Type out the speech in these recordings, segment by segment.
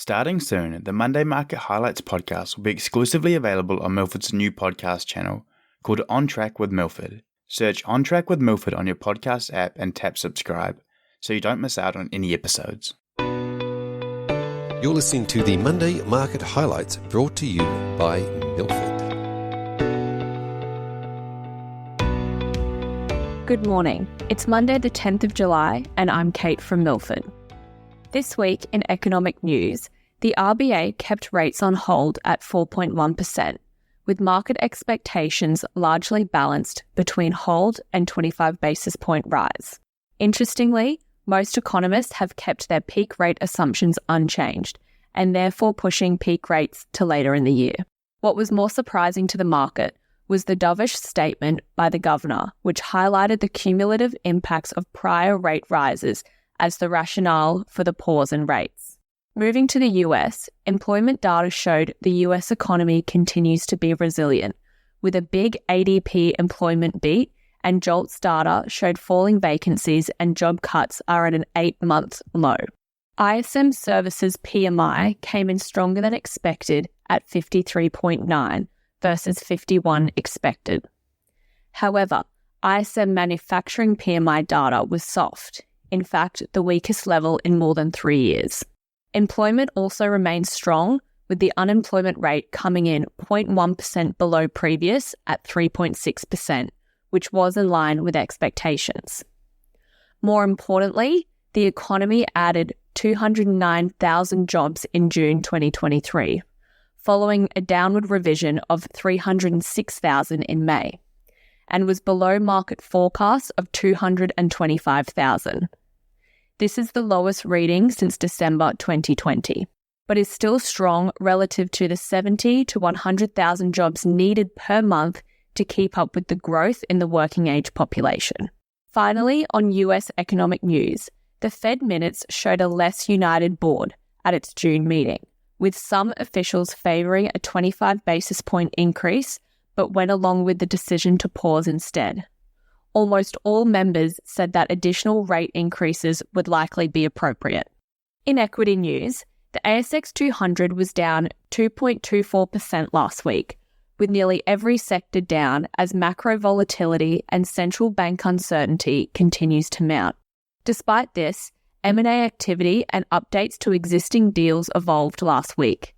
Starting soon, the Monday Market Highlights podcast will be exclusively available on Milford's new podcast channel called On Track with Milford. Search On Track with Milford on your podcast app and tap subscribe so you don't miss out on any episodes. You're listening to the Monday Market Highlights brought to you by Milford. Good morning. It's Monday the 10th of July and I'm Kate from Milford. This week in economic news, the RBA kept rates on hold at 4.1%, with market expectations largely balanced between hold and 25 basis point rise. Interestingly, most economists have kept their peak rate assumptions unchanged and therefore pushing peak rates to later in the year. What was more surprising to the market was the dovish statement by the governor, which highlighted the cumulative impacts of prior rate rises as the rationale for the pause in rates. Moving to the US, employment data showed the US economy continues to be resilient, with a big ADP employment beat, and JOLTS data showed falling vacancies and job cuts are at an 8-month low. ISM Services PMI came in stronger than expected at 53.9 versus 51 expected. However, ISM manufacturing PMI data was soft, in fact, the weakest level in more than 3 years. Employment also remains strong, with the unemployment rate coming in 0.1% below previous at 3.6%, which was in line with expectations. More importantly, the economy added 209,000 jobs in June 2023, following a downward revision of 306,000 in May, and was below market forecasts of 225,000. This is the lowest reading since December 2020, but is still strong relative to the 70 to 100,000 jobs needed per month to keep up with the growth in the working age population. Finally, on US economic news, the Fed minutes showed a less united board at its June meeting, with some officials favouring a 25 basis point increase, but went along with the decision to pause instead. Almost all members said that additional rate increases would likely be appropriate. In equity news, the ASX 200 was down 2.24% last week, with nearly every sector down as macro volatility and central bank uncertainty continues to mount. Despite this, M&A activity and updates to existing deals evolved last week,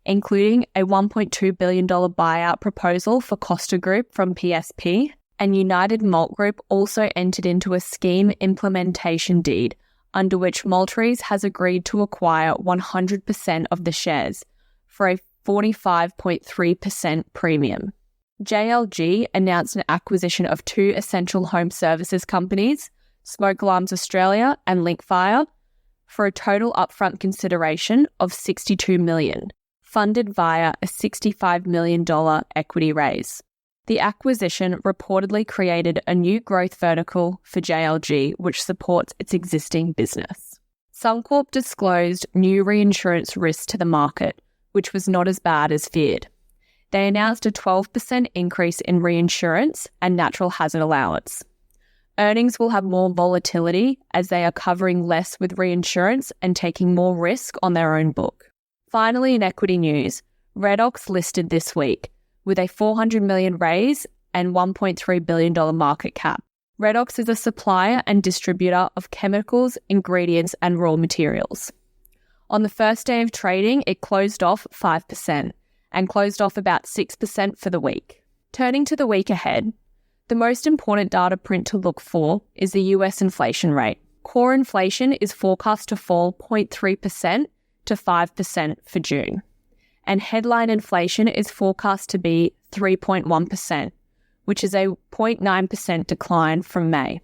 including a $1.2 billion buyout proposal for Costa Group from PSP, and United Malt Group also entered into a scheme implementation deed under which Maltese has agreed to acquire 100% of the shares for a 45.3% premium. JLG announced an acquisition of 2 essential home services companies, Smoke Alarms Australia and Linkfire, for a total upfront consideration of $62 million, funded via a $65 million equity raise. The acquisition reportedly created a new growth vertical for JLG, which supports its existing business. Suncorp disclosed new reinsurance risk to the market, which was not as bad as feared. They announced a 12% increase in reinsurance and natural hazard allowance. Earnings will have more volatility as they are covering less with reinsurance and taking more risk on their own book. Finally, in equity news, Redox listed this week with a $400 million raise and $1.3 billion market cap. Redox is a supplier and distributor of chemicals, ingredients, and raw materials. On the first day of trading, it closed off 5% and closed off about 6% for the week. Turning to the week ahead, the most important data print to look for is the US inflation rate. Core inflation is forecast to fall 0.3% to 5% for June, and headline inflation is forecast to be 3.1%, which is a 0.9% decline from May.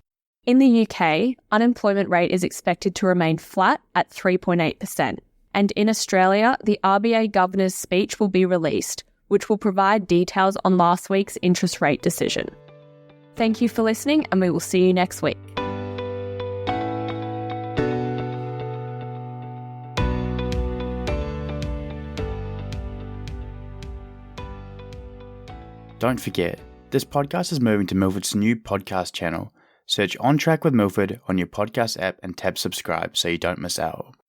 In the UK, unemployment rate is expected to remain flat at 3.8%, and in Australia, the RBA governor's speech will be released, which will provide details on last week's interest rate decision. Thank you for listening, and we will see you next week. Don't forget, this podcast is moving to Milford's new podcast channel. Search On Track with Milford on your podcast app and tab subscribe so you don't miss out.